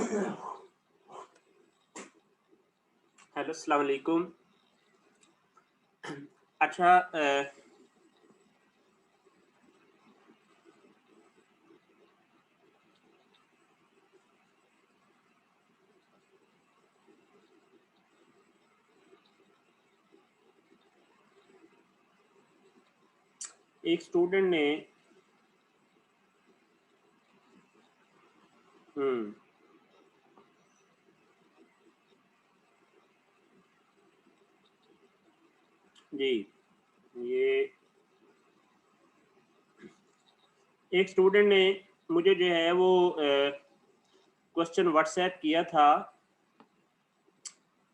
Hello, अस्सलाम वालेकुम। अच्छा, एक स्टूडेंट ने हम्म जी, ये एक स्टूडेंट ने मुझे जो है वो क्वेश्चन व्हाट्सएप किया था।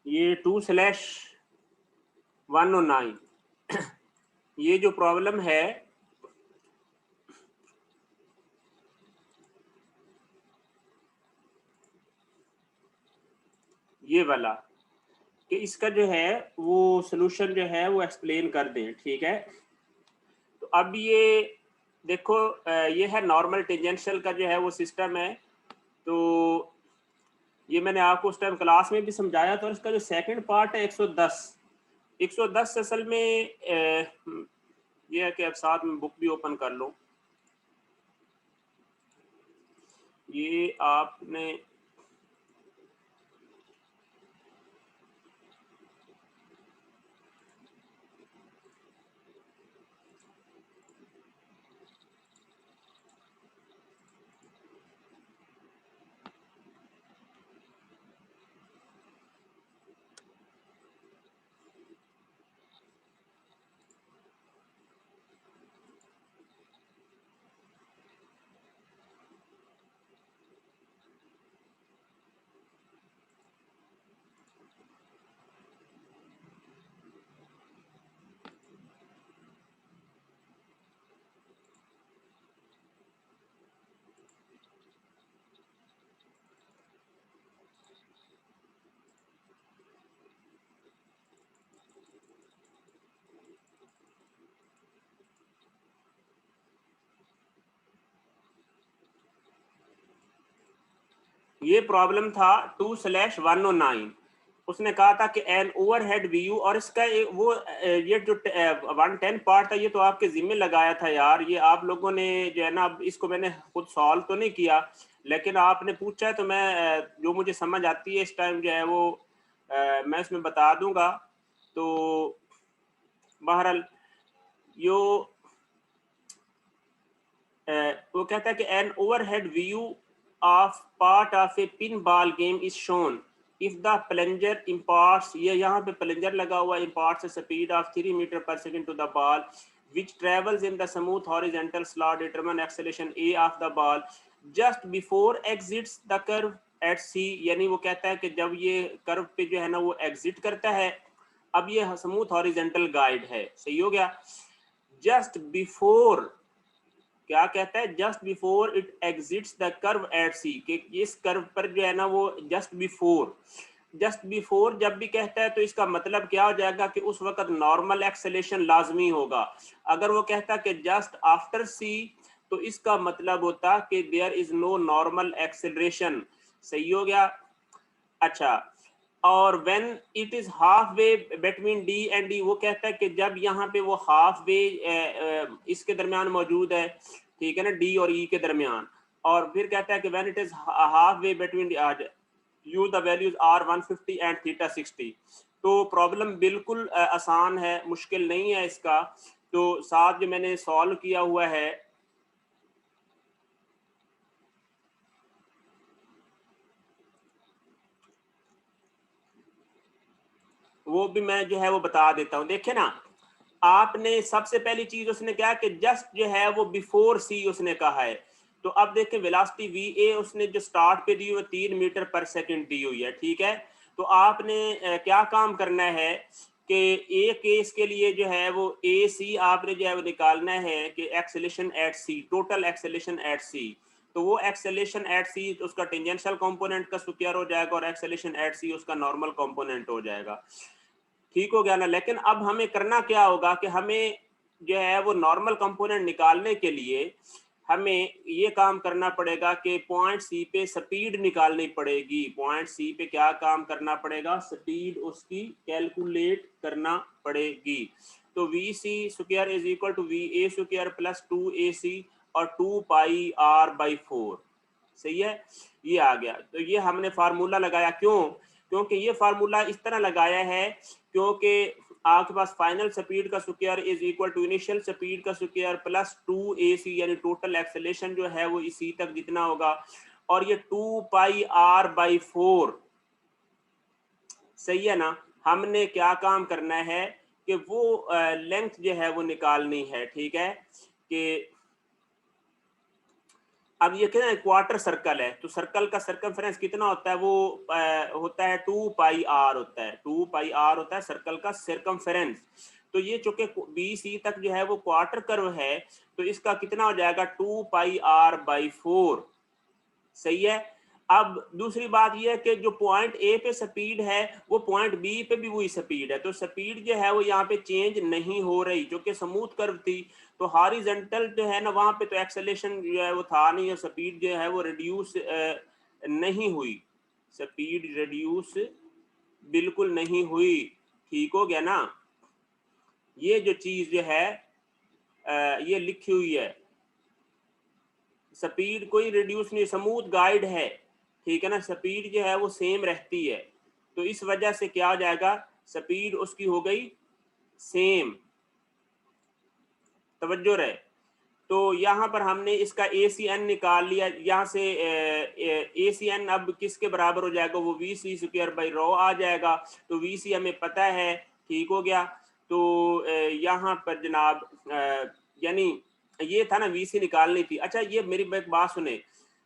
ये 2/109 ये जो प्रॉब्लम है, ये वाला, कि इसका जो है वो सॉल्यूशन जो है वो एक्सप्लेन कर दें। ठीक है, तो अब ये देखो, ये है नॉर्मल टेंजेंशियल का जो है वो सिस्टम है। तो ये मैंने आपको उस टाइम क्लास में भी समझाया था। और इसका जो सेकंड पार्ट है 110 असल में ये है कि अब साथ में बुक भी ओपन कर लो। ये आपने ये प्रॉब्लम था 2/109। उसने कहा था कि एन ओवरहेड व्यू, और इसका वो ये जो 110 पार्ट था ये तो आपके जिम्मे लगाया था यार। ये आप लोगों ने जो है ना, अब इसको मैंने खुद सॉल्व तो नहीं किया, लेकिन आपने पूछा है तो मैं जो मुझे समझ आती है इस टाइम जो है वो मैं इसमें बता दूंगा। तो बहरहाल यो वो कहता है कि an overhead view of part of a pin ball game is shown if the plunger imparts, ये यहाँ पे प्लंजर लगा हुआ, imparts a speed of 3 meter पर second to the ball which travels in the smooth horizontal slot, determine acceleration a of the ball just before exits the curve at c। यानी वो कहता है कि जब ये कर्व पे जो है ना वो एग्जिट करता है, अब ये स्मूथ हॉरिजेंटल गाइड है, सही हो गया। जस्ट बिफोर, क्या कहता है, just before it exits the curve at C, कि इस कर्व पर जो है ना वो जस्ट बिफोर जब भी कहता है तो इसका मतलब क्या हो जाएगा कि उस वक्त नॉर्मल एक्सेलेरेशन लाजमी होगा। अगर वो कहता कि जस्ट आफ्टर सी, तो इसका मतलब होता कि there is no normal acceleration, सही हो गया। अच्छा, और when it is half way between D and D, वो कहता है कि जब यहाँ पे वो हाफ वे इसके दरमियान मौजूद है, ठीक है ना, डी और ई के दरमियान। और फिर कहता है कि when it is half way between use the values are 150 and theta 60। तो प्रॉब्लम बिल्कुल आसान है, मुश्किल नहीं है इसका। तो साथ जो मैंने सॉल्व किया हुआ है वो भी मैं जो है वो बता देता हूँ। देखिए ना, आपने सबसे पहली चीज उसने क्या कि जस्ट जो है वो बिफोर सी उसने कहा है। तो अब देखें वेलोसिटी वी ए उसने जो स्टार्ट पे दी हुई 3 मीटर पर सेकंड दी हुई है, ठीक है। तो आपने क्या काम करना है कि ए केस के लिए जो है वो ए सी आपने जो है वो निकालना है कि एक्सेलेरेशन एट सी, टोटल एक्सेलेरेशन एट सी। तो वो एक्सेलेरेशन एट सी उसका टेंजेंशियल कंपोनेंट का स्क्वायर हो जाएगा और एक्सेलेरेशन एट सी उसका नॉर्मल कंपोनेंट हो जाएगा। ठीक हो गया ना। लेकिन अब हमें करना क्या होगा कि हमें जो है वो नॉर्मल कंपोनेंट निकालने के लिए हमें ये काम करना पड़ेगा कि पॉइंट सी पे स्पीड निकालनी पड़ेगी। पॉइंट सी पे क्या काम करना पड़ेगा, स्पीड उसकी कैलकुलेट करना पड़ेगी। तो V C square is equal to V A square plus 2ac और 2πr/4। सही है, ये आ गया। तो ये हमने फार्मूला लगाया, क्यों? क्योंकि ये फार्मूला इस तरह लगाया है क्योंकि आपके पास फाइनल स्पीड का square is equal to initial speed का स्क्वायर प्लस 2ac, यानी टोटल एक्सेलेरेशन जो है वो इसी तक जितना होगा, और ये 2πr/4। सही है ना। हमने क्या काम करना है कि वो लेंथ जो है वो निकालनी है। ठीक है, कि अब ये क्या है, क्वार्टर सर्कल है, तो सर्कल का सर्कमफेरेंस कितना होता है, वो होता है 2πr होता है, 2πr होता है सर्कल का सर्कमफेरेंस। तो ये चूंकि बी सी तक जो है वो क्वार्टर कर्व है, तो इसका कितना हो जाएगा 2πr/4। सही है। अब दूसरी बात यह है कि जो पॉइंट ए पे स्पीड है वो पॉइंट बी पे भी वही स्पीड है, तो स्पीड जो है वो यहाँ पे चेंज नहीं हो रही, जो कि स्मूथ कर्व थी। तो हॉरिजॉन्टल जो है ना, वहां पे तो एक्सेलेरेशन जो है वो था नहीं, और स्पीड जो है वो रिड्यूस नहीं हुई, स्पीड रिड्यूस बिल्कुल नहीं हुई। ठीक हो गया ना। ये जो चीज जो है ये लिखी हुई है, स्पीड कोई रिड्यूस नहीं, स्मूथ गाइड है। ठीक है ना, स्पीड जो है वो सेम रहती है, तो इस वजह से क्या हो जाएगा, स्पीड उसकी हो गई सेम। तवज्जो रहे। तो यहाँ पर हमने इसका ACN निकाल लिया, यहाँ से ACN अब किसके बराबर हो जाएगा, वो VC²/ρ आ जाएगा। तो VC हमें पता है। ठीक हो गया। तो यहाँ पर जनाब यानी ये था ना, VC निकालनी थी। अच्छा, ये मेरी एक बात सुने,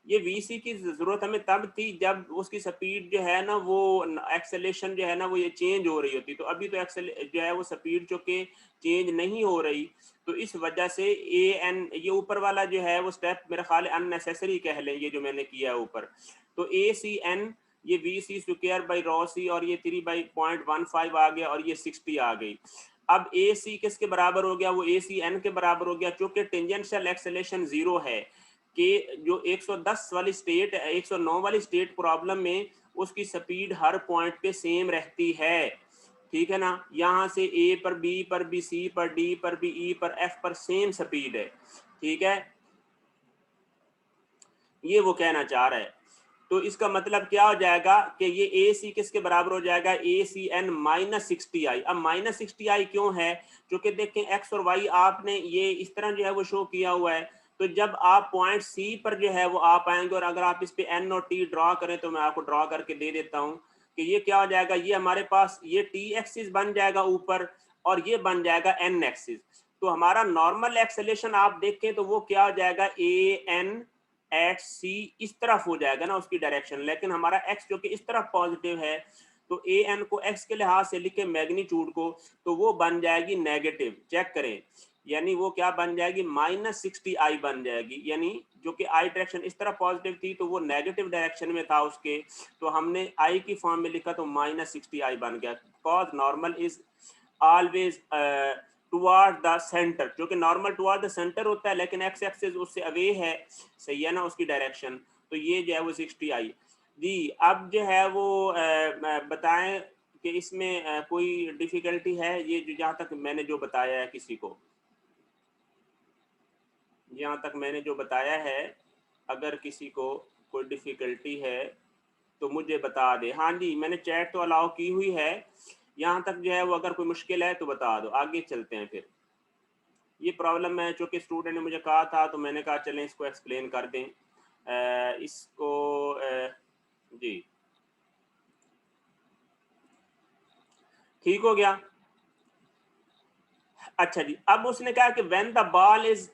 ये VC की जरूरत हमें तब थी जब उसकी स्पीड जो है ना, वो एक्सेलेरेशन जो है ना वो ये चेंज हो रही होती। तो अभी तो एक्सेल जो है वो स्पीड जो के चेंज नहीं हो रही, तो इस वजह से AN ये ऊपर वाला जो है वो स्टेप मेरा ख्याल है अननेसेसरी कह लें, ये जो मैंने किया है ऊपर। तो ACN ये VC²/ρc और ये 3/0.15 आ गया, और ये 60 आ गई। अब AC किसके बराबर हो गया, वो ACN के बराबर हो गया, क्योंकि टेंजेंशियल एक्सेलेरेशन 0 है। कि जो 110 वाली स्टेट 109 वाली स्टेट प्रॉब्लम में उसकी स्पीड हर पॉइंट पे सेम रहती है। ठीक है ना, यहाँ से A पर, B पर, B C पर, D पर, B E पर, F पर सेम स्पीड है। ठीक है, ये वो कहना चाह रहा है। तो इसका मतलब क्या हो जाएगा कि ये AC किसके बराबर हो जाएगा, ACN -60i। अब -60i क्यों है, क्योंकि देखें X और Y आपने ये इस तरह जो है वो शो किया हुआ है। तो जब आप पॉइंट C पर जो है वो आप आएंगे, और अगर आप इस पे N और T ड्रॉ करें, तो मैं आपको ड्रॉ करके दे देता हूँ कि ये क्या हो जाएगा, ये हमारे पास ये T एक्सिस बन जाएगा ऊपर, और ये बन जाएगा N एक्सिस। तो हमारा नॉर्मल एक्सेलेरेशन आप देखें तो वो क्या हो जाएगा, AN एट सी इस तरफ हो जाएगा ना उसकी डायरेक्शन, लेकिन हमारा एक्स जो कि इस तरफ पॉजिटिव है, तो ए एन को एक्स के लिहाज से लिखे मैग्नीट्यूड को, तो वो बन जाएगी नेगेटिव। चेक करें, यानी वो क्या बन जाएगी, -60i बन जाएगी, यानी जो कि आई डायरेक्शन इस तरफ पॉजिटिव थी, तो वो नेगेटिव डायरेक्शन में था उसके, तो हमने आई की फॉर्म में लिखा तो -60i बन गया। Because normal is always toward the centre, जो कि नॉर्मल टुवर्ड द सेंटर होता है, लेकिन एक्स एक्सिस उससे अवे है। सही है ना, उसकी डायरेक्शन। तो ये जो है वो 60i जी। अब जो है वो बताएं कि इसमें कोई डिफिकल्टी है, ये जो जहाँ तक मैंने जो बताया है, किसी को जहाँ तक मैंने जो बताया है, अगर किसी को कोई डिफिकल्टी है तो मुझे बता दे। हाँ जी, मैंने चैट तो अलाउ की हुई है, यहाँ तक जो है वो अगर कोई मुश्किल है तो बता दो, आगे चलते हैं फिर। ये प्रॉब्लम है, चूँकि स्टूडेंट ने मुझे कहा था, तो मैंने कहा चलें इसको एक्सप्लेन कर दें। इसको जी ठीक हो गया। अच्छा जी, अब उसने कहा कि when the ball is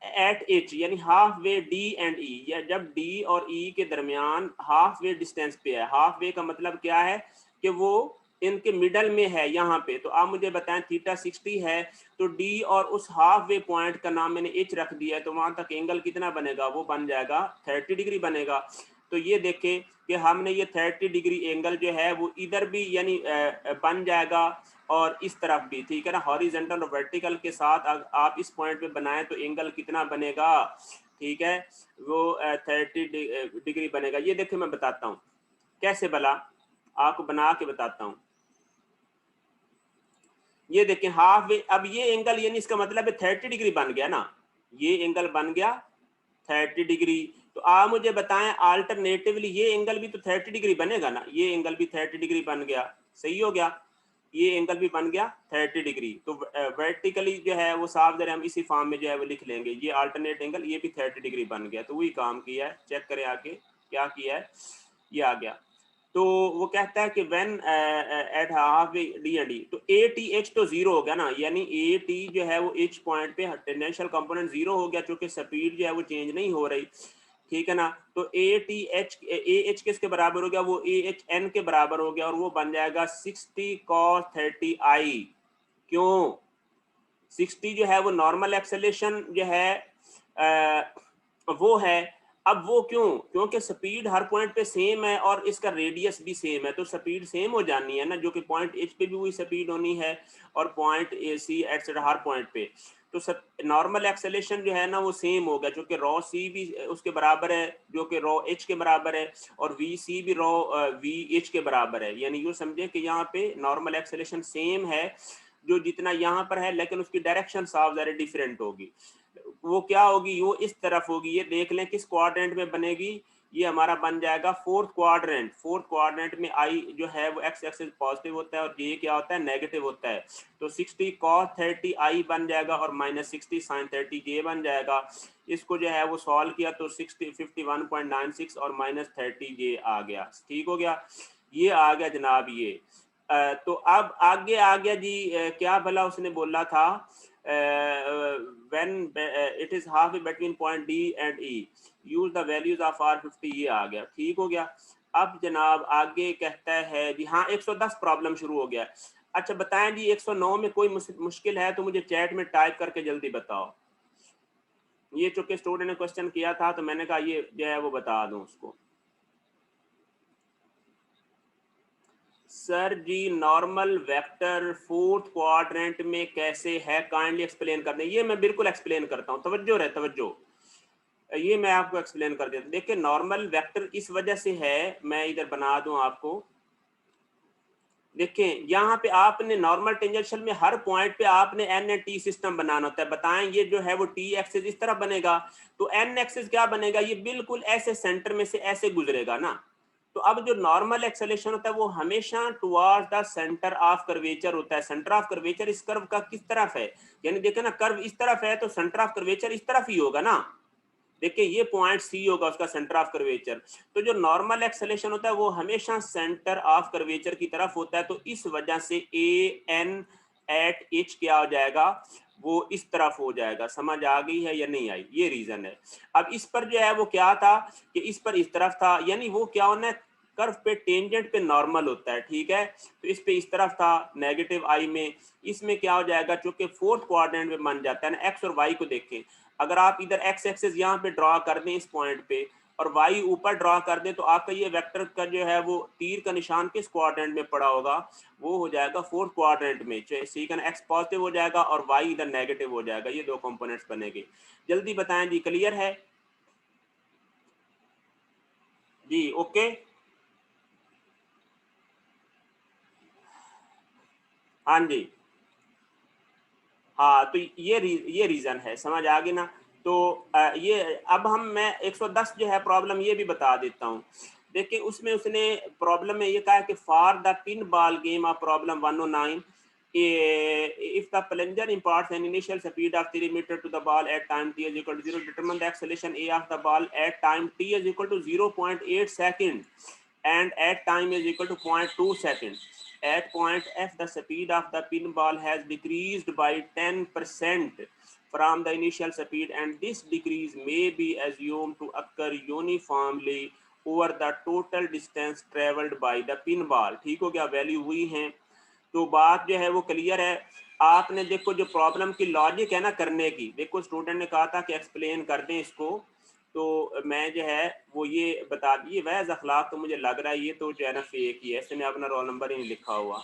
at H, यानी half way D and E, या जब डी और ई के दरमियान हाफ वे डिस्टेंस पे है। हाफ वे का मतलब क्या है कि वो इनके मिडल में है यहाँ पे। तो आप मुझे बताएं, थीटा 60 है, तो डी और उस हाफ वे पॉइंट का नाम मैंने एच रख दिया है, तो वहां तक एंगल कितना बनेगा, वो बन जाएगा 30 डिग्री बनेगा। तो ये देखें कि हमने ये 30 डिग्री एंगल जो है वो इधर भी यानी बन जाएगा, और इस तरफ भी। ठीक है ना, हॉरिजॉन्टल और वर्टिकल के साथ आप इस पॉइंट पे बनाएं तो एंगल कितना बनेगा, ठीक है, वो 30 डिग्री बनेगा। ये देखिए मैं बताता हूँ कैसे, भला आपको बना के बताता हूँ। ये देखें हाफ वे, अब ये एंगल यानी इसका मतलब है 30 डिग्री बन गया ना, ये एंगल बन गया 30 डिग्री। तो आप मुझे बताएं अल्टरनेटिवली ये एंगल भी तो 30 डिग्री बनेगा ना, ये एंगल भी 30 डिग्री बन गया, सही हो गया, ये एंगल भी बन गया 30 डिग्री। तो वर्टिकली जो है वो साफ जरा हम इसी फॉर्म में जो है वो लिख लेंगे, ये अल्टरनेट एंगल ये भी 30 डिग्री बन गया। तो वही काम किया है, चेक करें आगे क्या किया है, ये आ गया। तो वो कहता है कि when at half way D and D, तो ए टी एच तो जीरो हो गया ना, यानी ए टी जो है वो एच पॉइंट पे टेंजेंशियल कंपोनेंट जीरो हो गया, क्योंकि स्पीड जो है वो चेंज नहीं हो रही, ठीक है ना। तो A T H A H किसके बराबर हो गया, वो ए एच एन के बराबर हो गया, और वो बन जाएगा 60 cos 30 आई। क्यों 60 जो है वो नॉर्मल एक्सेलेरेशन जो है वो है। अब वो क्यों, क्योंकि स्पीड हर पॉइंट पे सेम है और इसका रेडियस भी सेम है, तो स्पीड सेम हो जानी है ना, जो कि पॉइंट एच पे भी वही स्पीड होनी है और पॉइंट ए सी एटसेट्रा हर पॉइंट पे। तो नॉर्मल एक्सेलेरेशन जो है ना वो सेम हो गया, जो कि रॉ सी भी उसके बराबर है, जो कि रॉ एच के बराबर है, और वी सी भी रॉ वी एच के बराबर है। यानी यूँ समझे कि यहाँ पे नॉर्मल एक्सेलेरेशन सेम है जो जितना यहाँ पर है, लेकिन उसकी डायरेक्शन साफ ज़रा डिफरेंट होगी। वो क्या होगी, वो इस तरफ होगी, ये देख लें किस क्वाड्रेंट में बनेगी, ये हमारा बन जाएगा फोर्थ क्वाड्रेंट। फोर्थ क्वाड्रेंट में आई जो है वो एक्स एक्सिस पॉजिटिव होता है और ये क्या होता है, नेगेटिव होता है। तो 60 cos 30 आई बन जाएगा और माइनस 60 sin 30 जे बन जाएगा। इसको जो है वो सॉल्व किया तो 60 51.96 और माइनस 30 जे आ गया, ठीक हो गया, ये आ गया जनाब ये। तो अब आगे आ गया जी, क्या भला उसने बोला था, when it is halfway between point D and E, use the values of R50, ये आ गया, ठीक हो गया। अब जनाब आगे कहता है जी, हाँ 110 प्रॉब्लम शुरू हो गया। अच्छा बताएं जी 109 में कोई मुश्किल है तो मुझे चैट में टाइप करके जल्दी बताओ। ये चूंकि स्टूडेंट ने क्वेश्चन किया था तो मैंने कहा ये जो है वो बता दूं उसको। सर जी नॉर्मल वेक्टर फोर्थ क्वाड्रेंट में कैसे है, काइंडली एक्सप्लेन कर दें। ये मैं बिल्कुल एक्सप्लेन करता हूँ, तवज्जो रहे तवज्जो, ये मैं आपको एक्सप्लेन कर देता हूँ। देखिए नॉर्मल वेक्टर इस वजह से है, मैं इधर बना दूं आपको। देखिए यहाँ पे आपने नॉर्मल टेंजेंशियल में हर पॉइंट पे आपने एन एंड टी सिस्टम बनाना होता है। बताएं ये जो है वो टी एक्सिस इस तरह बनेगा, तो एन एक्सिस क्या बनेगा, ये बिल्कुल ऐसे सेंटर में से ऐसे गुजरेगा ना। तो अब जो नॉर्मल एक्सेलेरेशन होता है वो हमेशा towards the centre of curvature होता है। सेंटर ऑफ कर्वेचर इस कर्व का किस तरफ है, यानी देखे ना कर्व इस तरफ है तो सेंटर ऑफ कर्वेचर इस तरफ ही होगा ना। देखिए ये पॉइंट सी होगा उसका सेंटर ऑफ कर्वेचर। तो जो नॉर्मल एक्सेलेरेशन होता है वो हमेशा सेंटर ऑफ कर्वेचर की तरफ होता है, तो इस वजह से ए एन एट एच क्या हो जाएगा, वो इस तरफ हो जाएगा। समझ आ गई है या नहीं आई, ये रीजन है। अब इस पर जो है वो क्या था कि इस पर इस तरफ था, यानी वो क्या होना है, कर्व पे टेंजेंट पे नॉर्मल होता है, ठीक है। तो इस पे इस तरफ था नेगेटिव आई में, इसमें क्या हो जाएगा, चूंकि फोर्थ क्वाड्रेंट में बन जाता है ना। एक्स और वाई को देखें, अगर आप इधर एक्स एक्सिस यहाँ पे ड्रॉ कर दें इस पॉइंट पे और वाई ऊपर ड्रॉ कर दें, तो आपका ये वेक्टर का जो है वो तीर का निशान किस क्वाड्रेंट में पड़ा होगा, वो हो जाएगा फोर्थ क्वाड्रेंट में। सी का एक्स पॉजिटिव हो जाएगा और वाई इधर नेगेटिव हो जाएगा, ये दो कंपोनेंट्स बनेंगे। जल्दी बताएं जी, क्लियर है जी, ओके। हाँ जी, हाँ तो ये रीजन है, समझ आ गई ना। तो ये अब मैं 110 जो है प्रॉब्लम ये भी बता देता हूँ। देखिए उसमें उसने प्रॉब्लम में ये कहा कि for the pin ball game of problem 109, if the plunger imparts an initial speed of 3 meter to the ball at time t is equal to 0, determine the acceleration a of the ball at time t is equal to 0.8 second and at time is equal to 0.2 second. At point F, the speed of the pinball has decreased by 10% from the initial speed, and this decrease may be assumed to occur uniformly over the total distance traveled by the pinball। ठीक हो गया, value हुई है तो बात जो है वो क्लियर है। आपने देखो जो प्रॉब्लम की लॉजिक है ना करने की, देखो स्टूडेंट ने कहा था कि एक्सप्लेन कर दें इसको, तो मैं जो है वो ये बता दी। वैज़ अखलाक तो मुझे लग रहा है ये तो जो है ना फेक ही है, इसमें अपना रोल नंबर ही नहीं लिखा हुआ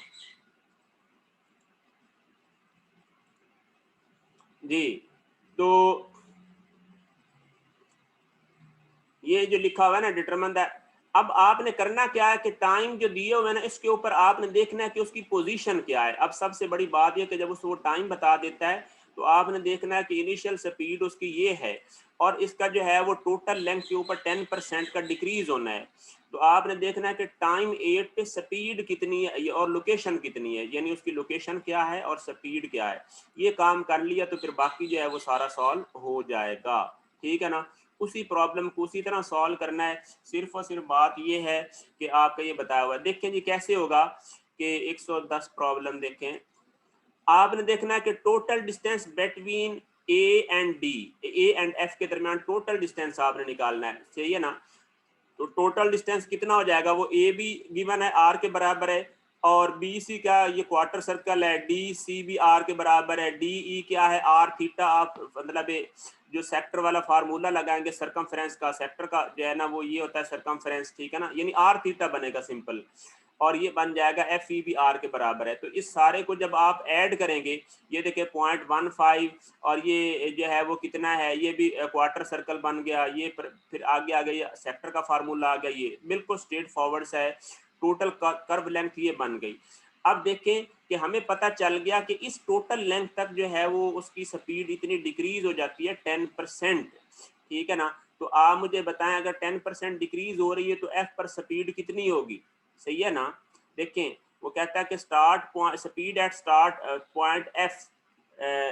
जी। तो ये जो लिखा हुआ है ना डिटरमिन द, अब आपने करना क्या है कि टाइम जो दिए हुए है ना इसके ऊपर आपने देखना है कि उसकी पोजीशन क्या है। अब सबसे बड़ी बात यह कि जब उसको टाइम बता देता है तो आपने देखना है कि इनिशियल स्पीड उसकी ये है और इसका जो है वो टोटल लेंथ के ऊपर 10% का डिक्रीज होना है। तो आपने देखना है कि टाइम 8 पे स्पीड कितनी है और लोकेशन कितनी है, यानी उसकी लोकेशन क्या है और स्पीड क्या है। ये काम कर लिया तो फिर बाकी जो है वो सारा सॉल्व हो जाएगा, ठीक है ना। उसी प्रॉब्लम को उसी तरह सॉल्व करना है। सिर्फ और सिर्फ बात ये है कि आपका ये बताया हुआ है। देखें जी कैसे होगा कि 110 प्रॉब्लम देखें। आपने देखना है कि total distance between A and D, A and F के दरमियान टोटल डिस्टेंस आपने निकालना है, सही है ना। तो टोटल डिस्टेंस कितना हो जाएगा, वो ए भी गिवन है आर के बराबर है और बी सी का ये क्वार्टर सर्कल है, डी सी भी आर के बराबर है, डी ई क्या है आर थीटा। आप मतलब जो सेक्टर वाला फार्मूला लगाएंगे सरकमफ्रेंस का, सेक्टर का जो है ना वो ये होता है सरकमफ्रेंस, ठीक है ना, यानी आर थीटा बनेगा सिंपल और ये बन जाएगा एफ ई भी आर के बराबर है। तो इस सारे को जब आप ऐड करेंगे, ये देखिए 0.15 और ये जो है वो कितना है, ये भी क्वार्टर सर्कल बन गया, ये फिर आगे आ गया सेक्टर का फार्मूला आ गया, ये बिल्कुल स्ट्रेट फॉरवर्ड है। टोटल कर्व लेंथ ये बन गई। अब देखें कि हमें पता चल गया कि इस टोटल लेंथ तक जो है वो उसकी स्पीड इतनी डिक्रीज हो जाती है 10%, ठीक है ना। तो आप मुझे बताएं अगर 10% डिक्रीज हो रही है तो एफ पर स्पीड कितनी होगी, सही है ना। देखें वो कहता है कि start point speed at start point F,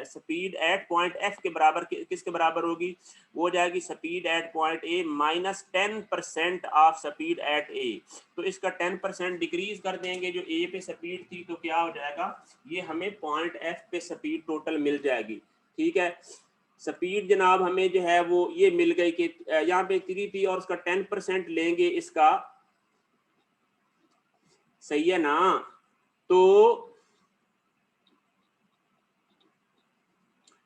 speed at point F के बराबर किसके बराबर होगी, वो हो जाएगी speed at point A minus 10% of speed at A. तो इसका 10% डिक्रीज कर देंगे जो ए पे स्पीड थी तो क्या हो जाएगा, ये हमें पॉइंट एफ पे स्पीड टोटल मिल जाएगी, ठीक है। स्पीड जनाब हमें जो है वो ये मिल गई कि यहाँ पे 3 थी और उसका 10% लेंगे इसका, सही है ना। तो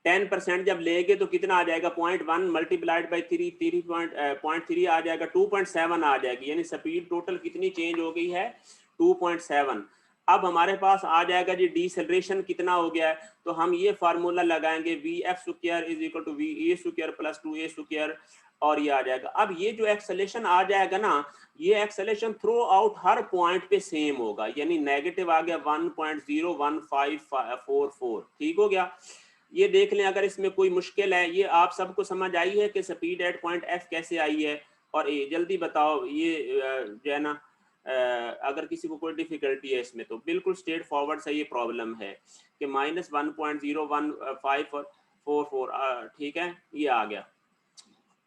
10% जब लेंगे तो कितना आ जाएगा, 0.1 मल्टीप्लाइड बाई 3 आ जाएगा, 2.7 आ जाएगी, यानी स्पीड टोटल कितनी चेंज हो गई है 2.7। अब हमारे पास आ जाएगा जी डिसेलरेशन कितना हो गया है, तो हम ये फार्मूला लगाएंगे V F square is equal to V A square plus 2a square और ये आ जाएगा। अब ये जो एक्सेलेरेशन आ जाएगा ना, ये एक्सेलेरेशन थ्रू आउट हर पॉइंट पे सेम होगा, यानी नेगेटिव आ गया 1.01544, ठीक हो गया। ये देख लें अगर इसमें कोई मुश्किल है, ये आप सबको समझ आई है कि स्पीड एट पॉइंट एफ कैसे आई है। और जल्दी बताओ ये जो है ना अगर किसी को कोई डिफिकल्टी है इसमें तो बिल्कुल स्ट्रेट फॉरवर्ड से ये प्रॉब्लम है कि -1.01544, ठीक है ये आ गया।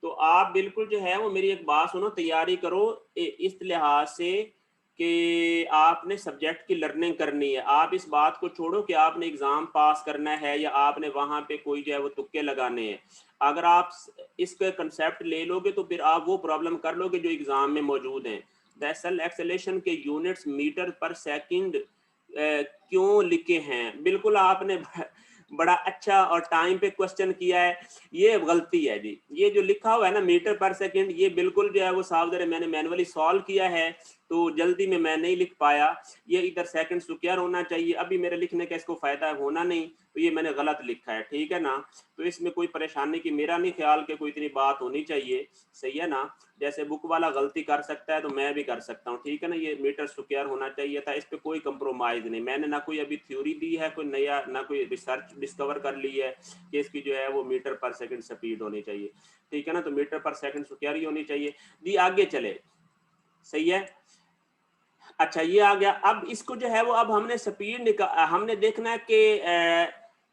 तो आप बिल्कुल जो है वो मेरी एक बात सुनो, तैयारी करो इस लिहाज से कि आपने सब्जेक्ट की लर्निंग करनी है। आप इस बात को छोड़ो कि आपने एग्जाम पास करना है या आपने वहां पे कोई जो है वो तुक्के लगाने हैं। अगर आप इसके कंसेप्ट ले लोगे तो फिर आप वो प्रॉब्लम कर लोगे जो एग्जाम में मौजूद हैं। द एक्सेलेरेशन के यूनिट्स मीटर पर सेकंड क्यों लिखे हैं, बिल्कुल आपने बड़ा अच्छा और टाइम पे क्वेश्चन किया है। ये गलती है जी, ये जो लिखा हुआ है ना मीटर पर सेकंड, ये बिल्कुल जो है वो साफ मैंने मैनुअली सॉल्व किया है तो जल्दी में मैं नहीं लिख पाया, ये इधर सेकंड स्क्वायर होना चाहिए, अभी मेरे लिखने का इसको फायदा होना नहीं, तो ये मैंने गलत लिखा है, ठीक है ना। तो इसमें कोई परेशानी की मेरा नहीं ख्याल कि कोई इतनी बात होनी चाहिए, सही है ना। जैसे बुक वाला गलती कर सकता है तो मैं भी कर सकता हूँ, ठीक है ना। ये मीटर स्क्वायर होना चाहिए था, इस पर कोई कंप्रोमाइज नहीं। मैंने ना कोई अभी थ्योरी दी है कोई नया, ना कोई रिसर्च डिस्कवर कर ली है कि इसकी जो है वो मीटर पर सेकंड स्पीड होनी चाहिए, ठीक है ना। तो मीटर पर सेकंड स्क्वायर ही होनी चाहिए जी। आगे चले, सही है। अच्छा ये आ गया। अब इसको जो है वो अब हमने स्पीड हमने देखना है कि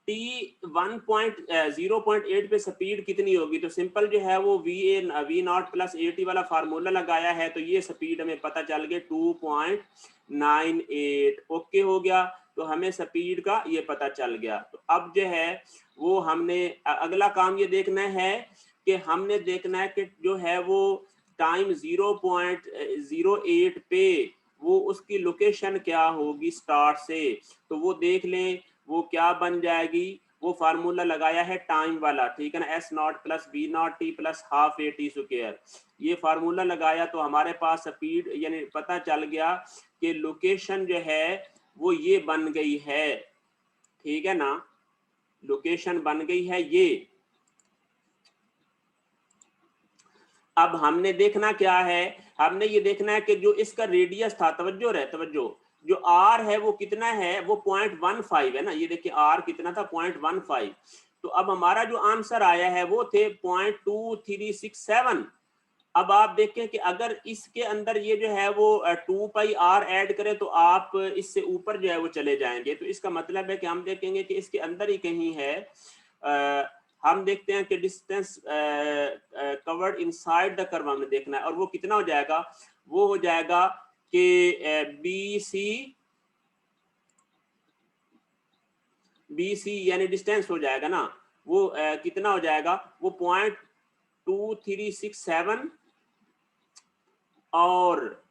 टी 1.0.8 पे स्पीड कितनी होगी। तो सिंपल जो है वो V not plus A T वाला फार्मूला लगाया है, तो ये स्पीड हमें पता चल गया 2.98, ओके हो गया। तो हमें स्पीड का ये पता चल गया। तो अब जो है वो हमने अगला काम ये देखना है कि हमने देखना है कि जो है वो टाइम 0.08 पे वो उसकी लोकेशन क्या होगी स्टार्ट से, तो वो देख लें वो क्या बन जाएगी। वो फार्मूला लगाया है टाइम वाला, ठीक है ना, S not plus B not T plus half A T square. ये फार्मूला लगाया तो हमारे पास स्पीड यानी पता चल गया कि लोकेशन जो है वो ये बन गई है, ठीक है ना, लोकेशन बन गई है ये। अब हमने देखना क्या है, हमने ये देखना है कि जो इसका रेडियस था, तवज्जो रहे तवज्जो, जो आर है वो कितना है, वो 0.15 है ना, ये देखिए आर कितना था 0.15। तो अब हमारा जो आंसर आया है वो थे 0.2367। अब आप देखें कि अगर इसके अंदर ये जो है वो 2πr ऐड करें तो आप इससे ऊपर जो है वो चले जाएंगे। तो इसका मतलब है कि हम देखेंगे कि इसके अंदर ही कहीं है। हम देखते हैं कि distance covered inside the curve हमने देखना है, और वो कितना हो जाएगा, वो हो जाएगा कि बी सी यानी डिस्टेंस हो जाएगा ना, वो कितना हो जाएगा, वो 0.2367, और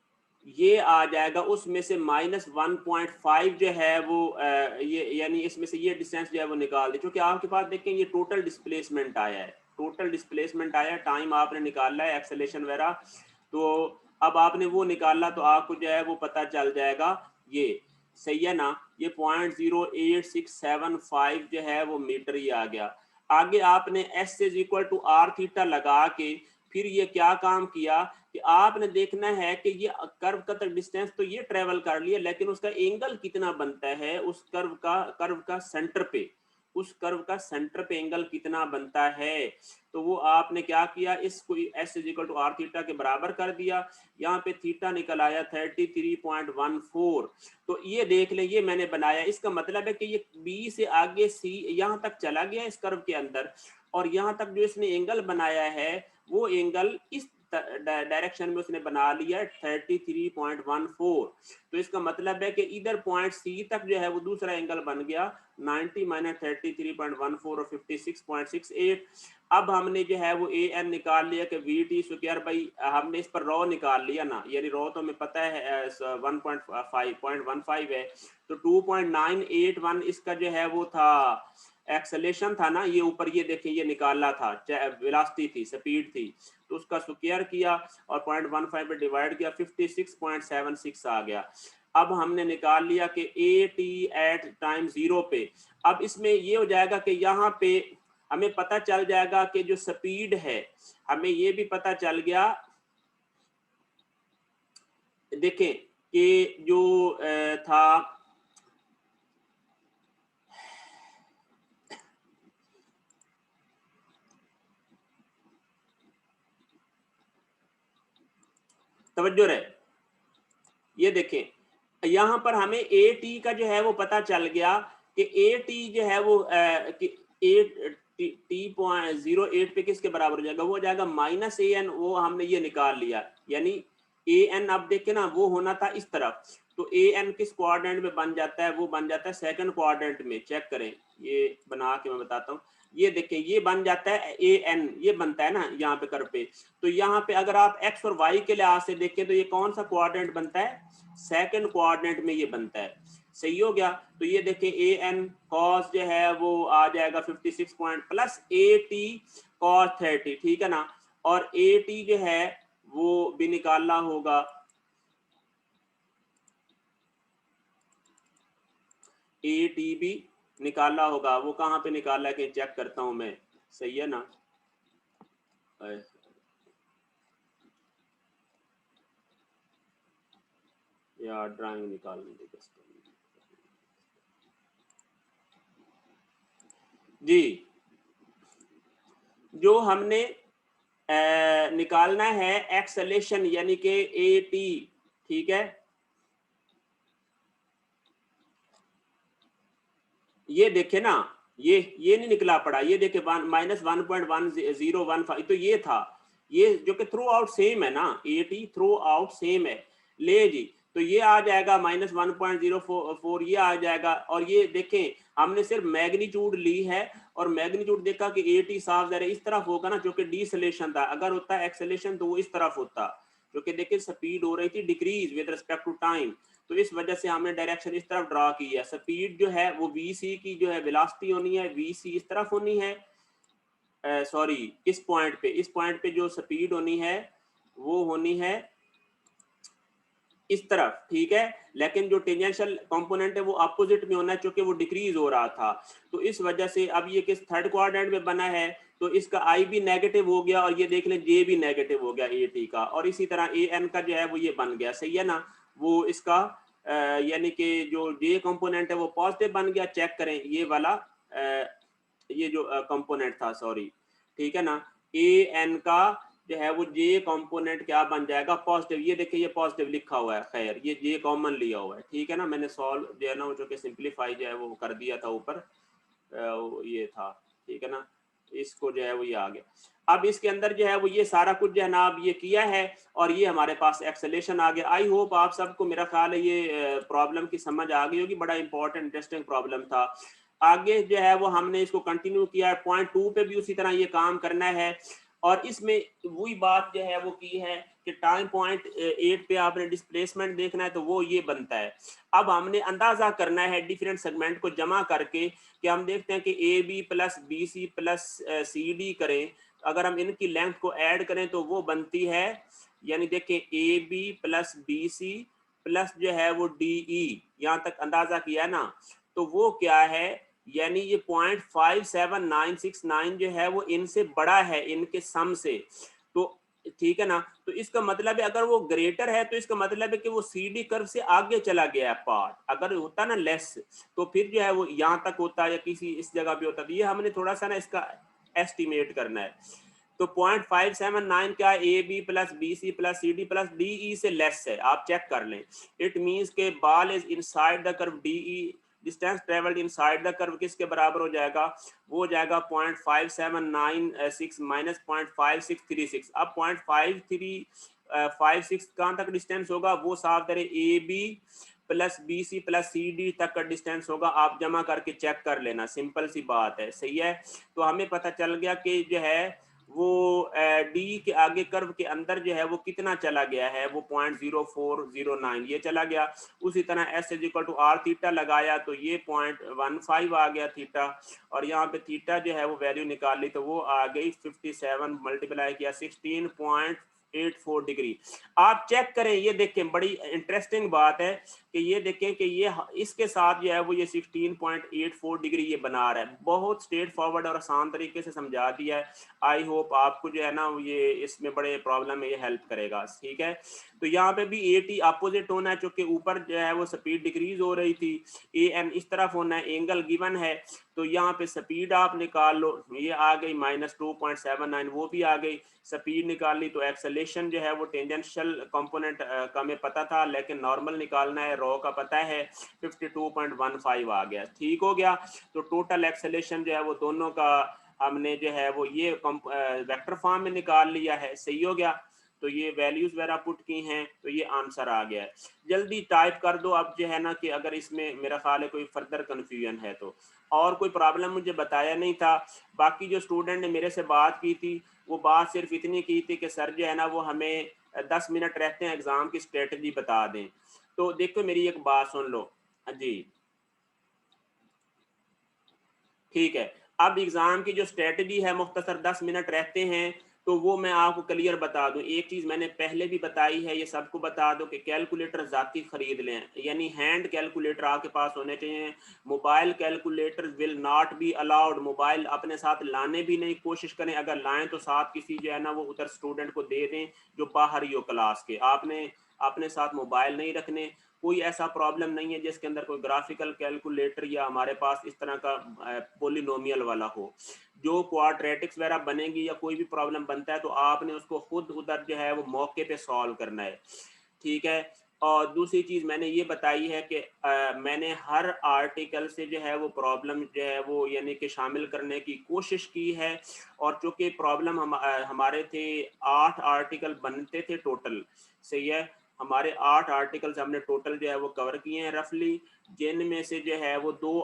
ये आ जाएगा उसमें से -1.5 जो है वो ये यानी इसमें से ये डिस्टेंस जो है वो निकाल दे, क्योंकि आपके पास देखें ये टोटल डिस्प्लेसमेंट आया है, टोटल डिस्प्लेसमेंट आया, टाइम आपने निकाला है, एक्सेलेरेशन वगैरह, तो अब आपने वो निकाला तो आपको जो है वो पता चल जाएगा, ये सही है ना, ये 0.08675 जो है वो मीटर ही आ गया। आगे आपने S is equal to R theta लगा के फिर ये क्या काम किया कि आपने देखना है कि ये कर्व का तक डिस्टेंस तो ये ट्रेवल कर लिया, लेकिन उसका एंगल कितना बनता है उस कर्व का सेंटर पे, उस कर्व का सेंटर पे एंगल कितना बनता है। तो वो आपने क्या किया, इसको S is equal to R theta के बराबर कर दिया, यहाँ पे थीटा निकल आया 33.14। तो ये देख लें, ये मैंने बनाया, इसका मतलब है कि ये B से आगे C यहाँ तक चला गया इस कर्व के अंदर, और यहाँ तक जो इसने एंगल बनाया है वो एंगल इस डायरेक्शन में उसने बना लिया 33.14। तो इसका मतलब है कि इधर पॉइंट सी तक जो है वो दूसरा एंगल बन गया 90 - 33.14 और 56.68। अब हमने जो है वो ए एन निकाल लिया कि वी टी स्क्वायर भाई, हमने इस पर रॉ निकाल लिया ना, यानी रॉ तो हमें पता है 1.5 है, तो 2.981 इसका जो है वो था एक्सेलेरेशन था ना, ये ऊपर ये देखिए ये निकाला था, वेलोसिटी थी, स्पीड थी, तो उसका स्क्वायर किया और 0.15 पे डिवाइड किया, 56.76 आ गया। अब हमने निकाल लिया कि ए टी एट टाइम 0 पे, अब इसमें ये हो जाएगा कि यहाँ पे हमें पता चल जाएगा कि जो स्पीड है, हमें ये भी पता चल गया, देखें कि जो था तवज्जो रहे, ये देखें यहाँ पर हमें ए टी का जो है वो पता चल गया कि ए टी जो है वो T.08 पे किसके बराबर हो जाएगा, वो हो जाएगा -an, वो हमने ये निकाल लिया, यानी an अब देखे ना वो होना था इस तरफ, तो an किस क्वाड्रेंट में बन जाता है, वो बन जाता है सेकंड क्वाड्रेंट में, चेक करें, ये बना के मैं बताता हूँ, ये देखें ये बन जाता है an, ये बनता है ना यहाँ पे कर पे, तो यहाँ पे अगर आप x और y के लिहाज से देखें तो ये कौन सा क्वाड्रेंट बनता है, सेकंड क्वाड्रेंट में ये बनता है, सही हो गया। तो ये देखें ए एन कॉस जो है वो आ जाएगा 56 point plus A T cos 30, ठीक है ना, और ए टी जो है वो भी निकालना होगा, ए टी भी निकालना होगा, वो कहाँ पे निकाला है कि चेक करता हूं मैं, सही है ना, या ड्राइंग निकालने देगा जी, जो हमने निकालना है एक्सेलेरेशन यानी कि ए टी, ठीक है, ये देखे ना, ये नहीं निकला पड़ा, ये देखे -1.1015, तो ये था, ये जो कि थ्रू आउट सेम है ना, A T through out same है, ले जी, तो ये आ जाएगा -1.04, ये आ जाएगा, और ये देखें हमने सिर्फ मैग्नीट्यूड ली है और मैग्नीट्यूड देखा कि ए टी साफ ज़रा इस तरफ होगा ना, जो कि डिसलेशन था, अगर होता एक्सेलेरेशन तो वो इस तरफ होता, जो कि देखिए स्पीड हो रही थी decrease with respect to time, तो इस वजह से हमने डायरेक्शन इस तरफ ड्रा की है, स्पीड जो है वो वी सी की जो है वेलोसिटी होनी है, वी सी इस तरफ होनी है, सॉरी इस पॉइंट पे जो स्पीड होनी है वो होनी है इस तरफ, ठीक है, लेकिन जो टेंजेंशियल कंपोनेंट है वो अपोजिट में होना है, क्योंकि वो डिक्रीज हो रहा था। तो इस वजह से अब ये किस थर्ड क्वाड्रेंट में बना है, तो इसका आई भी नेगेटिव हो गया और ये देख लें जे भी नेगेटिव हो गया ए टी का, और इसी तरह ए एन का जो है वो ये बन गया, सही है ना। वो इसका यानी कि जो जे कंपोनेंट है वो पॉजिटिव बन गया, चेक करें ये वाला ये जो कंपोनेंट था, सॉरी, ठीक है ना, ए एन का जो है वो जे कंपोनेंट क्या बन जाएगा, पॉजिटिव। ये देखिए ये पॉजिटिव लिखा हुआ है, खैर ये जे कॉमन लिया हुआ है, ठीक है ना। मैंने सॉल्व जो है ना वो जो कि सिंप्लीफाई जो है वो कर दिया था ऊपर, ये था, ठीक है ना, इसको जो है वो ये आ गया। अब इसके अंदर जो है वो ये सारा कुछ जो है ना अब ये किया है और ये हमारे पास एक्सेलेरेशन आ गया। आई होप आप सबको मेरा ख्याल है ये प्रॉब्लम की समझ आ गई होगी, बड़ा इंपॉर्टेंट इंटरेस्टिंग प्रॉब्लम था। आगे जो है वो हमने इसको कंटिन्यू किया है, पॉइंट 2 पे भी उसी तरह ये काम करना है, और इसमें वही बात जो है वो की है कि टाइम पॉइंट 8 पे आपने डिस्प्लेसमेंट देखना है, तो वो ये बनता है। अब हमने अंदाजा करना है डिफरेंट सेगमेंट को जमा करके कि हम देखते हैं कि A B plus B C plus C D करें, अगर हम इनकी लेंथ को ऐड करें तो वो बनती है, यानी देखें A B plus B C plus जो है वो डी ई, यहाँ तक अंदाजा किया ना, तो वो क्या है, यानी ये 0.57969 जो है वो इनसे बड़ा है, इनके सम से, तो ठीक है ना। तो इसका मतलब है अगर वो ग्रेटर है तो इसका मतलब है कि वो सी डी कर्व से आगे चला गया है पार्ट, अगर होता ना लेस तो फिर जो है वो यहाँ तक होता या किसी इस जगह पे होता। तो ये हमने थोड़ा सा ना इसका एस्टिमेट करना है। तो 0.579 क्या, A B plus B C plus C D plus D E से लेस है, आप चेक कर लें। इट मींस के ball is inside the curve D E, distance travelled inside the curve किसके बराबर हो जाएगा, वो हो जाएगा 0.5796 माइनस 0.5636। अब 0.5356 कहाँ तक डिस्टेंस होगा, वो साफ तरह A B plus B C plus C D तक का डिस्टेंस होगा। आप जमा करके चेक कर लेना, सिंपल सी बात है, सही है। तो हमें पता चल गया कि जो है वो डी के आगे कर्व के अंदर जो है वो कितना चला गया है, वो 0.0409 ये चला गया। उसी तरह S is equal to R theta लगाया तो ये 0.15 आ गया थीटा, और यहाँ पे थीटा जो है वो वैल्यू निकाल ली तो वो आ गई 57 मल्टीप्लाई किया 16.84 डिग्री। आप चेक करें, ये देखें बड़ी इंटरेस्टिंग बात है कि ये देखें कि ये इसके साथ जो है वो ये 16.84 डिग्री ये बना रहा है। बहुत स्ट्रेट फॉरवर्ड और आसान तरीके से समझा दिया है। आई होप आपको जो है ना ये इसमें बड़े प्रॉब्लम में ये हेल्प करेगा, ठीक है। तो यहाँ पे भी ए टी अपोजिट होना है, क्योंकि ऊपर जो है वो स्पीड डिक्रीज हो रही थी, ए एन इस तरफ होना है, एंगल गिवन है, तो यहाँ पे स्पीड आप निकाल लो, ये आ गई -2.79, वो भी आ गई। स्पीड निकाल ली तो एक्सेलेरेशन जो है वो टेंजेंशियल कंपोनेंट का हमें पता था, लेकिन नॉर्मल निकालना है, रॉ का पता है, 52.15 आ गया, ठीक हो गया। तो टोटल एक्सेलेरेशन जो है वो दोनों का हमने जो है वो ये वेक्टर फॉर्म में निकाल लिया है, सही हो गया। तो ये वैल्यूज वगैरह पुट की हैं तो ये आंसर आ गया है। जल्दी टाइप कर दो अब जो है ना, कि अगर इसमें मेरा ख्याल है कोई फर्दर कंफ्यूजन है तो। और कोई प्रॉब्लम मुझे बताया नहीं था। बाकी जो स्टूडेंट ने मेरे से बात की थी वो बात सिर्फ इतनी की थी कि सर जो है ना वो हमें 10 मिनट रहते हैं एग्जाम की स्ट्रेटजी बता दें। तो देखो मेरी एक बात सुन लो जी, ठीक है। अब एग्जाम की जो स्ट्रेटजी है, मुख्तसर 10 मिनट रहते हैं तो वो मैं आपको क्लियर बता दूं। एक चीज मैंने पहले भी बताई है, ये सबको बता दो कि कैलकुलेटर जाती खरीद लें, यानी हैंड कैलकुलेटर आपके पास होने चाहिए। Mobile calculator will not be allowed, mobile अपने साथ लाने भी नहीं कोशिश करें, अगर लाएं तो साथ किसी जो है ना वो उधर स्टूडेंट को दे दें जो बाहर ही हो क्लास के। आपने अपने साथ मोबाइल नहीं रखने। कोई ऐसा प्रॉब्लम नहीं है जिसके अंदर कोई ग्राफिकल कैलकुलेटर या हमारे पास इस तरह का पोलिनोमियल वाला हो। जो क्वाड्रेटिक्स वगैरह बनेगी या कोई भी प्रॉब्लम बनता है तो आपने उसको खुद उधर जो है वो मौके पे सॉल्व करना है, ठीक है। और दूसरी चीज मैंने ये बताई है कि मैंने हर आर्टिकल से जो है वो प्रॉब्लम जो है वो यानी कि शामिल करने की कोशिश की है। और चूंकि प्रॉब्लम हमारे थे 8 आर्टिकल बनते थे टोटल, सही है। हमारे 8 आर्टिकल्स हमने टोटल जो है वो कवर किए हैं रफली, जिनमें से जो है वो 2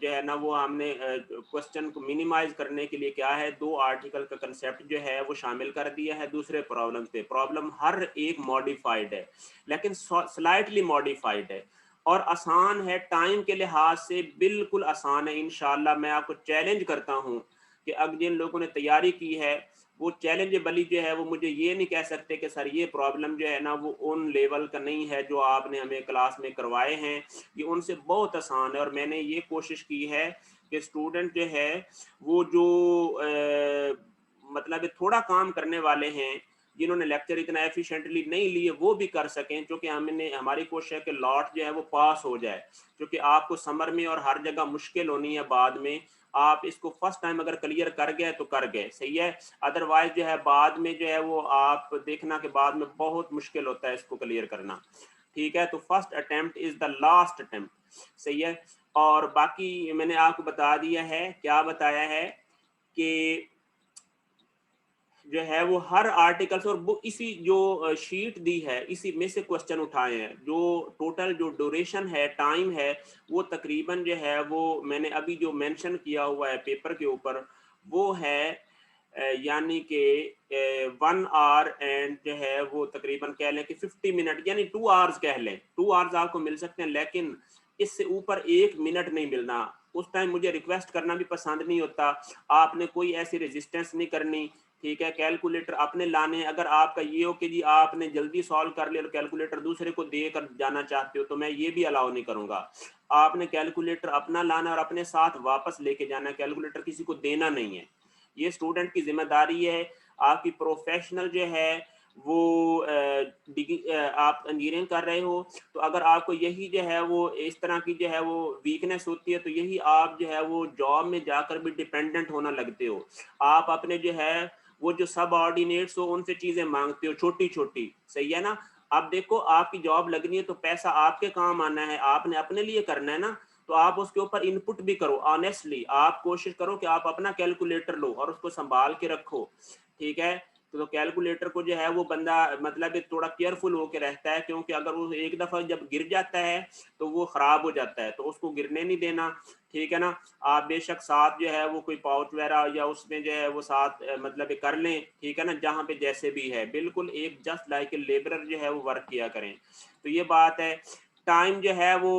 जो है ना वो हमने क्वेश्चन को मिनिमाइज करने के लिए क्या है 2 आर्टिकल का कंसेप्ट जो है वो शामिल कर दिया है दूसरे प्रॉब्लम पे। प्रॉब्लम हर एक मॉडिफाइड है, लेकिन स्लाइटली मॉडिफाइड है और आसान है, टाइम के लिहाज से बिल्कुल आसान है। इंशाल्लाह मैं आपको चैलेंज करता हूँ कि अब जिन लोगों ने तैयारी की है वो चैलेंजेबली जो है वो मुझे ये नहीं कह सकते कि सर ये प्रॉब्लम जो है ना वो उन लेवल का नहीं है जो आपने हमें क्लास में करवाए हैं, ये उनसे बहुत आसान है। और मैंने ये कोशिश की है कि स्टूडेंट जो है वो जो मतलब थोड़ा काम करने वाले हैं, जिन्होंने लेक्चर इतना एफिशिएंटली नहीं लिए वो भी कर सकें, क्योंकि हमने हमारी कोशिश है कि लॉट जो है वो पास हो जाए, क्योंकि आपको समर में और हर जगह मुश्किल होनी है बाद में। आप इसको फर्स्ट टाइम अगर क्लियर कर गए तो कर गए, सही है। अदरवाइज जो है बाद में जो है वो आप देखना के बाद में बहुत मुश्किल होता है इसको क्लियर करना, ठीक है। तो first attempt is the last attempt, सही है। और बाकी मैंने आपको बता दिया है, क्या बताया है कि जो है वो हर आर्टिकल्स और वो इसी जो शीट दी है इसी में से क्वेश्चन उठाए हैं। जो टोटल जो ड्यूरेशन है, टाइम है, वो तकरीबन जो है वो मैंने अभी जो मेंशन किया हुआ है पेपर के ऊपर वो है यानी कि 1 आवर एंड जो है वो तकरीबन कह लें कि 50 मिनट, यानी 2 आवर्स कह लें। 2 आवर्स आपको मिल सकते हैं, लेकिन इससे ऊपर 1 मिनट नहीं मिलना। उस टाइम मुझे रिक्वेस्ट करना भी पसंद नहीं होता, आपने कोई ऐसी रेजिस्टेंस नहीं करनी, ठीक है। कैलकुलेटर अपने लाने, अगर आपका ये हो कि जी आपने जल्दी सॉल्व कर लिया और कैलकुलेटर दूसरे को दे कर जाना चाहते हो तो मैं ये भी अलाउ नहीं करूंगा। आपने कैलकुलेटर अपना लाना और अपने साथ वापस लेके जाना, कैलकुलेटर किसी को देना नहीं है। ये स्टूडेंट की जिम्मेदारी है। आपकी प्रोफेशनल जो है वो आप इंजीनियरिंग कर रहे हो तो अगर आपको यही जो है वो इस तरह की जो है वो वीकनेस होती है तो यही आप जो है वो जॉब में जाकर भी डिपेंडेंट होना लगते हो। आप अपने जो है वो जो सब ऑर्डिनेट्स हो उनसे चीजें मांगते हो छोटी छोटी, सही है ना। अब देखो आपकी जॉब लगनी है तो पैसा आपके काम आना है, आपने अपने लिए करना है ना, तो आप उसके ऊपर इनपुट भी करो। ऑनेस्टली आप कोशिश करो कि आप अपना कैलकुलेटर लो और उसको संभाल के रखो, ठीक है। तो कैलकुलेटर को जो है वो बंदा मतलब थोड़ा केयरफुल होके रहता है, क्योंकि अगर वो एक दफा जब गिर जाता है तो वो खराब हो जाता है, तो उसको गिरने नहीं देना, ठीक है ना। आप बेशक साथ जो है वो कोई पाउच वगैरह या उसमें जो है वो साथ मतलब कर लें, ठीक है ना, जहाँ पे जैसे भी है बिल्कुल एक जस्ट लाइक ए लेबरर जो है वो वर्क किया करें। तो ये बात है। टाइम जो है वो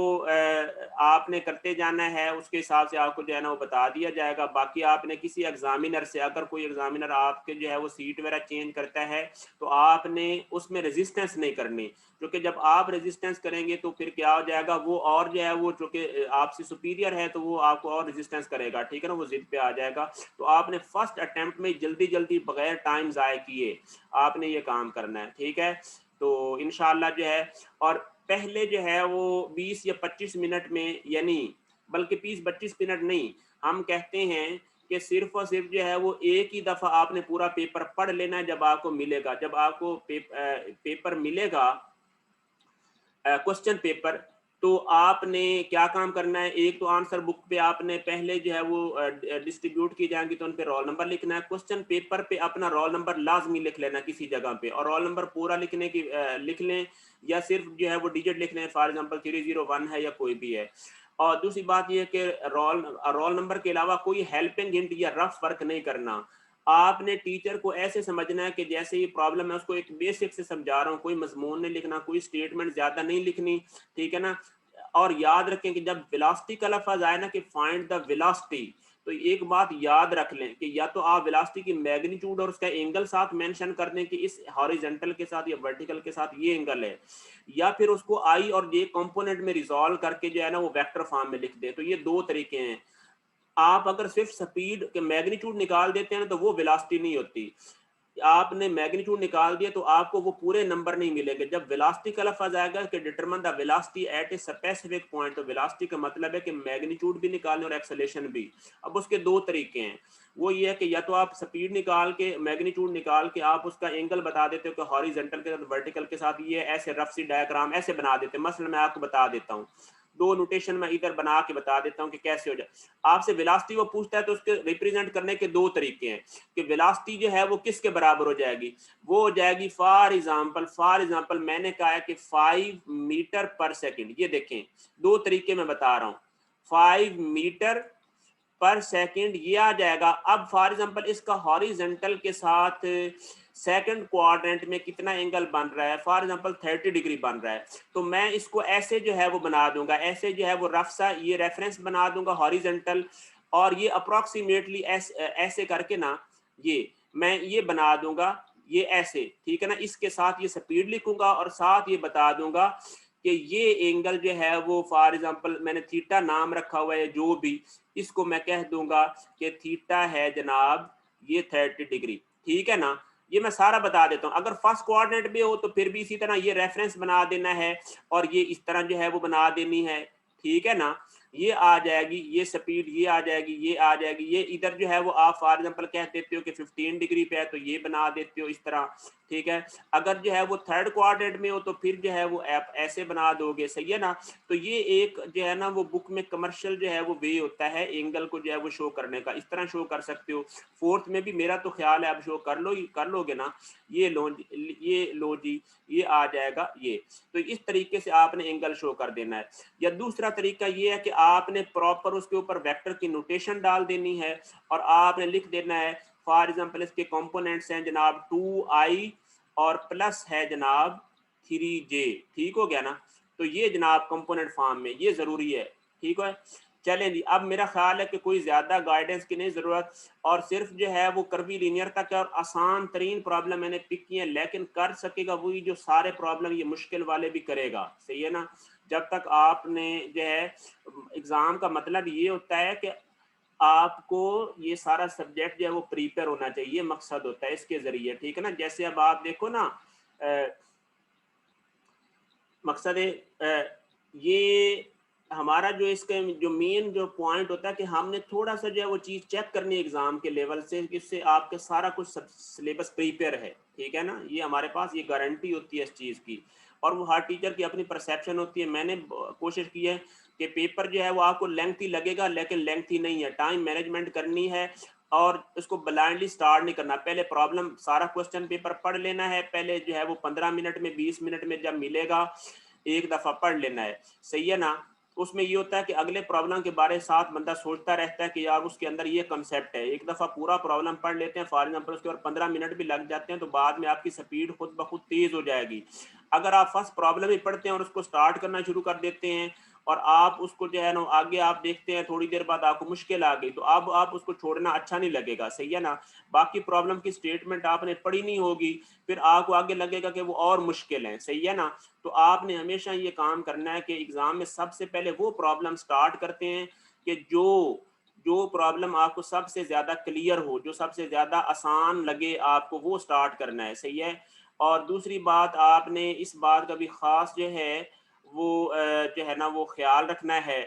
आपने करते जाना है, उसके हिसाब से आपको जो है ना वो बता दिया जाएगा। बाकी आपने किसी एग्जामिनर से, अगर कोई एग्जामिनर आपके जो है वो सीट वगैरह चेंज करता है तो आपने उसमें रेजिस्टेंस नहीं करनी, क्योंकि जब आप रेजिस्टेंस करेंगे तो फिर क्या हो जाएगा, वो और जो है वो चूंकि आपसे सुपीरियर है तो वो आपको और रेजिस्टेंस करेगा, ठीक है ना, वो जिद पे आ जाएगा। तो आपने फर्स्ट अटेम्प्ट में जल्दी जल्दी बगैर टाइम ज़ाय किए आपने ये काम करना है, ठीक है। तो इंशाल्लाह जो है, और पहले जो है वो 20 या 25 मिनट में, यानी बल्कि 20-25 मिनट नहीं, हम कहते हैं कि सिर्फ और सिर्फ जो है वो एक ही दफा आपने पूरा पेपर पढ़ लेना है। जब आपको मिलेगा, जब आपको पेपर मिलेगा क्वेश्चन पेपर, तो आपने क्या काम करना है, एक तो आंसर बुक पे आपने पहले जो है वो डिस्ट्रीब्यूट की जाएंगी तो उन पे रोल नंबर लिखना है। क्वेश्चन पेपर पे अपना रोल नंबर लाजमी लिख लेना किसी जगह पे, और रोल नंबर पूरा लिखने की लिख लें, या सिर्फ जो है वो डिजिट लिख लें, फॉर एग्जांपल 301 है या कोई भी है। और दूसरी बात ये कि रोल नंबर के अलावा कोई हेल्पिंग हिंट या रफ वर्क नहीं करना। आपने टीचर को ऐसे समझना है कि जैसे ये प्रॉब्लम है उसको एक बेसिक से समझा रहा हूँ, कोई मजमून नहीं लिखना, कोई स्टेटमेंट ज्यादा नहीं लिखनी, ठीक है ना। और याद रखें कि जब वेलोसिटी का लफ्ज आए ना कि फाइंड द वेलोसिटी, तो एक बात याद रख लें कि या तो आप वेलोसिटी की मैग्नीट्यूड और उसका एंगल साथ मेंशन कर दें कि इस हॉरिजॉन्टल के साथ या वर्टिकल के साथ ये एंगल है, या फिर उसको आई और जे कंपोनेंट में रिजॉल्व करके जो है ना वो वेक्टर फॉर्म में लिख दें। तो ये दो तरीके हैं। आप अगर सिर्फ स्पीड के मैग्नीट्यूड निकाल देते हैं तो वो वेलोसिटी नहीं होती। आपने मैग्नीट्यूड निकाल दिया तो आपको वो पूरे नंबर नहीं मिलेंगे। जब वेलोसिटी का लफ्ज आएगा कि determine the velocity at a specific point, तो वेलोसिटी का मतलब है कि मैग्नीट्यूड भी निकालने और एक्सेलरेशन भी। अब उसके दो तरीके हैं, वो ये है कि या तो आप स्पीड निकाल के मैग्नीट्यूड निकाल के आप उसका एंगल बता देते हो कि हॉरिजॉन्टल के साथ वर्टिकल के साथ ये ऐसे रफ सी डायग्राम ऐसे बना देते हैं। मसलन मैं आपको बता देता हूँ, दो नोटेशन मैं इधर बना के बता देता हूँ कि कैसे हो जाए। आपसे वेलोसिटी वो पूछता है तो उसके रिप्रेजेंट करने के दो तरीके हैं कि वेलोसिटी जो है वो किसके बराबर हो जाएगी। वो हो जाएगी फॉर एग्जांपल मैंने कहा है कि 5 मीटर पर सेकंड। ये देखें दो तरीके मैं बता रहा हूँ, 5 मीटर पर सेकंड ये आ जाएगा। अब फॉर एग्जांपल इसका हॉरिजॉन्टल के साथ सेकंड क्वाड्रेंट में कितना एंगल बन रहा है, फॉर एग्जांपल 30 डिग्री बन रहा है, तो मैं इसको ऐसे जो है वो बना दूंगा, ऐसे जो है वो रफ सा ये रेफरेंस बना दूंगा हॉरिजॉन्टल, और ये अप्रोक्सीमेटली ऐसे करके ना, ये मैं ये बना दूंगा ये ऐसे, ठीक है ना, इसके साथ ये स्पीड लिखूंगा और साथ ये बता दूंगा कि ये एंगल जो है वो फॉर एग्जांपल मैंने थीटा नाम रखा हुआ है, जो भी इसको मैं कह दूंगा कि थीटा है जनाब ये 30 डिग्री, ठीक है ना। ये मैं सारा बता देता हूँ। अगर फर्स्ट कोऑर्डिनेट में हो तो फिर भी इसी तरह ये रेफरेंस बना देना है और ये इस तरह जो है वो बना देनी है, ठीक है ना। ये आ जाएगी, ये स्पीड ये आ जाएगी, ये आ जाएगी, ये इधर जो है वो आप फॉर एग्जांपल कह देते हो कि 15 डिग्री पे है तो ये बना देते हो इस तरह, ठीक है। अगर जो है वो थर्ड क्वाड्रेंट में हो तो फिर जो है वो आप ऐसे बना दोगे, सही है ना। तो ये एक जो है ना वो बुक में कमर्शियल जो है वो वे होता है एंगल को जो है वो शो करने का, इस तरह शो कर सकते हो। फोर्थ में भी मेरा तो ख्याल है आप शो कर लोगे ना। ये लो जी, ये आ जाएगा ये। तो इस तरीके से आपने एंगल शो कर देना है। या दूसरा तरीका ये है कि आपने प्रॉपर उसके ऊपर वेक्टर की नोटेशन डाल देनी है और आपने लिख देना है फॉर एग्जांपल इसके कंपोनेंट्स हैं जनाब 2i और प्लस है जनाब 3j, ठीक हो गया ना। तो ये जनाब कंपोनेंट फॉर्म में ये जरूरी है, ठीक है। चलें जी, अब मेरा ख्याल है कि कोई ज्यादा गाइडेंस की नहीं जरूरत, और सिर्फ जो है वो कर्वी लीनियर तक है और आसान तरीन प्रॉब्लम मैंने पिक की है, लेकिन कर सकेगा वही जो सारे प्रॉब्लम ये मुश्किल वाले भी करेगा, सही है ना। जब तक आपने जो है एग्जाम का मतलब ये होता है कि आपको ये सारा सब्जेक्ट जो है वो प्रिपेयर होना चाहिए, मकसद होता है इसके जरिए, ठीक है ना। जैसे अब आप देखो ना मकसद ये हमारा जो इसके जो मेन जो पॉइंट होता है कि हमने थोड़ा सा जो है वो चीज़ चेक करनी है एग्जाम के लेवल से, इससे आपके सारा कुछ सिलेबस प्रिपेयर है, ठीक है ना। ये हमारे पास ये गारंटी होती है इस चीज़ की, और वो हर टीचर की अपनी परसेप्शन होती है। मैंने कोशिश की है कि पेपर जो है वो आपको लेंथी लगेगा, लेकिन लेंथी नहीं है, टाइम मैनेजमेंट करनी है और उसको ब्लाइंडली स्टार्ट नहीं करना। पहले प्रॉब्लम सारा क्वेश्चन पेपर पढ़ लेना है, पहले जो है वो 15 मिनट में 20 मिनट में जब मिलेगा एक दफ़ा पढ़ लेना है, सही है ना। उसमें ये होता है कि अगले प्रॉब्लम के बारे साथ बंदा सोचता रहता है कि यार उसके अंदर ये कंसेप्ट है। एक दफ़ा पूरा प्रॉब्लम पढ़ लेते हैं फॉर एग्जांपल, उसके बाद 15 मिनट भी लग जाते हैं तो बाद में आपकी स्पीड खुद ब खुद तेज़ हो जाएगी। अगर आप फर्स्ट प्रॉब्लम ही पढ़ते हैं और उसको स्टार्ट करना शुरू कर देते हैं और आप उसको जो है ना आगे आप देखते हैं थोड़ी देर बाद आपको मुश्किल आ गई, तो अब आप उसको छोड़ना अच्छा नहीं लगेगा, सही है ना। बाकी प्रॉब्लम की स्टेटमेंट आपने पढ़ी नहीं होगी, फिर आपको आगे लगेगा कि वो और मुश्किल है, सही है ना। तो आपने हमेशा ये काम करना है कि एग्जाम में सबसे पहले वो प्रॉब्लम स्टार्ट करते हैं कि जो प्रॉब्लम आपको सबसे ज्यादा क्लियर हो, जो सबसे ज्यादा आसान लगे आपको, वो स्टार्ट करना है, सही है। और दूसरी बात आपने इस बात का भी खास जो है वो जो है ना वो ख्याल रखना है,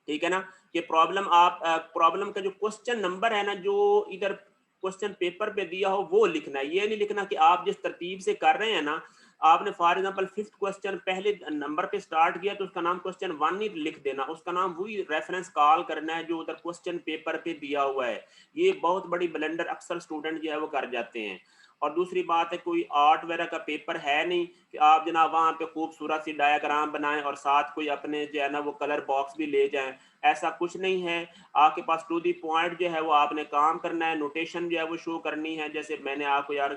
ठीक है ना, कि प्रॉब्लम का जो क्वेश्चन नंबर है ना जो इधर क्वेश्चन पेपर पे दिया हो वो लिखना है। ये नहीं लिखना कि आप जिस तरतीब से कर रहे हैं ना, आपने फॉर एग्जांपल 5th क्वेश्चन पहले नंबर पे स्टार्ट किया तो उसका नाम क्वेश्चन 1 ही लिख देना, उसका नाम वही रेफरेंस कॉल करना है जो उधर क्वेश्चन पेपर पे दिया हुआ है। ये बहुत बड़ी ब्लंडर अक्सर स्टूडेंट जो है वो कर जाते हैं। और दूसरी बात है कोई आर्ट वगैरह का पेपर है नहीं कि आप जनाब वहाँ पे खूबसूरत सी डायग्राम बनाएं और साथ कोई अपने जो है ना वो कलर बॉक्स भी ले जाएं, ऐसा कुछ नहीं है। आपके पास टू दी पॉइंट जो है वो आपने काम करना है, नोटेशन जो है वो शो करनी है। जैसे मैंने आपको यार